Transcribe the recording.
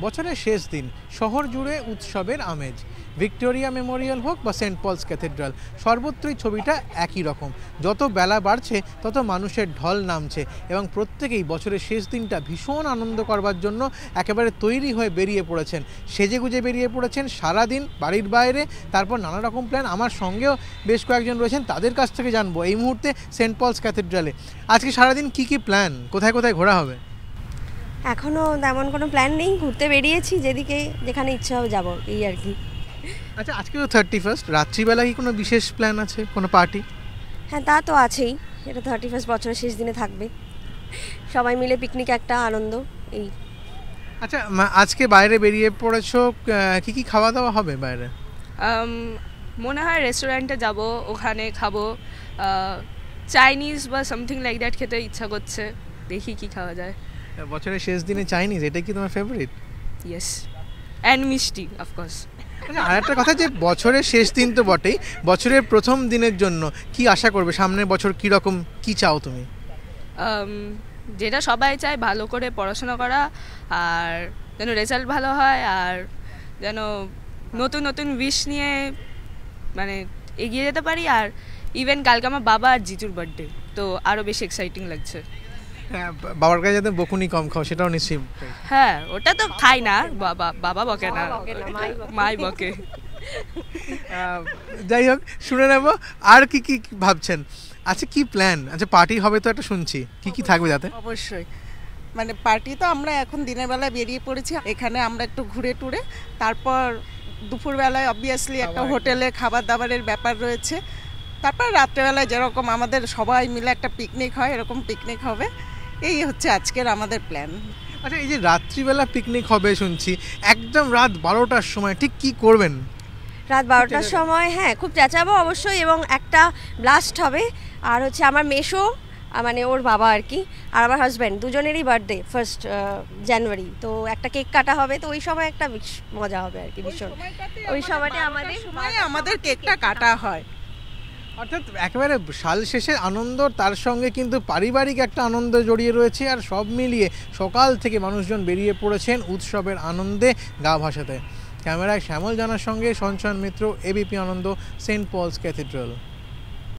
বছরের শেষ দিন, শহর জুড়ে উৎসবের আমেজ। ভিক্টোরিয়া মেমোরিয়াল হোক বা সেন্ট পলস ক্যাথেড্রাল, সর্বত্রই ছবিটা একই রকম। যত বেলা বাড়ছে তত মানুষের ঢল নামছে এবং প্রত্যেকেই বছরের শেষ দিনটা ভীষণ আনন্দ করবার জন্য একেবারে তৈরি হয়ে বেরিয়ে পড়েছেন, সেজেগুজে বেরিয়ে পড়েছেন সারাদিন বাড়ির বাইরে। তারপর নানা রকম প্ল্যান। আমার সঙ্গেও বেশ কয়েকজন রয়েছেন, তাদের কাছ থেকে জানবো এই মুহূর্তে সেন্ট পলস ক্যাথেড্রালে আজকে সারাদিন কি কি প্ল্যান, কোথায় কোথায় ঘোরা হবে। এখনও তেমন কোনো প্ল্যান নেই, ঘুরতে বেরিয়েছি, যেখানে ইচ্ছা হবে যাবো, এই আর কি। আচ্ছা, আজকে তো 31, রাত্রিবেলা কি কোনো বিশেষ প্ল্যান আছে, কোনো পার্টি? হ্যাঁ, তা তো আছেই, এটা 31 বছরের শেষ দিনে থাকবে, সবাই মিলে পিকনিক, একটা আনন্দ এই। আচ্ছা, আজকে বাইরে বেরিয়ে পড়েছো, কি কি খাওয়া দাওয়া হবে বাইরে? মনে হয় রেস্টুরেন্টে যাব, ওখানে খাবো চাইনিজ বা সামথিং লাইক দ্যাট, খেতে ইচ্ছা করছে, দেখি কি খাওয়া যায়। বছরের শেষ দিনে চাইনিজ, এটা কি তোমার ফেভারিট? ইয়েস, অ্যান্ড মিষ্টি অফকোর্স। আচ্ছা, আর একটা কথা, যে বছরের শেষ দিন তো বটেই, বছরের প্রথম দিনের জন্য কি আশা করবে? সামনের বছর কি রকম, কি চাও তুমি? যেটা সবাই চায়, ভালো করে পড়াশোনা করা, আর যেন রেজাল্ট ভালো হয়, আর যেন নতুন নতুন উইশ নিয়ে মানে এগিয়ে যেতে পারি। আর ইভেন কালকে আমার বাবা আর জিজুর বার্থডে, তো আরও বেশি এক্সাইটিং লাগছে। হ্যাঁ, বাবার কাছে যাতে বকুনি কম খাও, সেটাও নিশ্চয়ই। হ্যাঁ, ওটা তো খাই না, বাবা বকে না, মাই বকে। যাই হোক, শুনে নেব আর কি কি ভাবছেন। আচ্ছা, কি প্ল্যান? আচ্ছা, পার্টি হবে তো একটা শুনছি, কি কি থাকবে যাতে? অবশ্যই, মানে পার্টি তো আমরা এখন দিনের বেলায় বেরিয়ে পড়েছি, এখানে আমরা একটু ঘুরে টুরে, তারপর দুপুরবেলায় অবভিয়াসলি একটা হোটেলে খাবার দাবারের ব্যাপার রয়েছে, তারপর রাত্রেবেলায় যেরকম আমাদের সবাই মিলে একটা পিকনিক হয়, এরকম পিকনিক হবে। এই হচ্ছে আজকের আমাদের প্ল্যান। আচ্ছা, এই যে রাত্রিবেলা পিকনিক হবে শুনছি, একদম রাত 12টার সময় ঠিক কি করবেন? রাত 12টার সময়, হ্যাঁ, খুব চেঁচাবো অবশ্যই, এবং একটা ব্লাস্ট হবে। আর হচ্ছে আমার মেশো, মানে ওর বাবা আর কি, আর আমার হাজব্যান্ড, দুজনেরই বার্থডে 1 জানুয়ারি, তো একটা কেক কাটা হবে, তো ওই সময় একটা মজা হবে আর কি, ভীষণ। ওই সময়টা আমাদের কেকটা কাটা হয়, অর্থাৎ একেবারে সাল শেষের আনন্দ, তার সঙ্গে কিন্তু পারিবারিক একটা আনন্দ জড়িয়ে রয়েছে। আর সব মিলিয়ে সকাল থেকে মানুষজন বেরিয়ে পড়েছেন উৎসবের আনন্দে গা ভাসাতে। ক্যামেরায় শ্যামল জানার সঙ্গে সঞ্চয়ন মিত্র, এবিপি আনন্দ, সেন্ট পলস ক্যাথেড্রাল।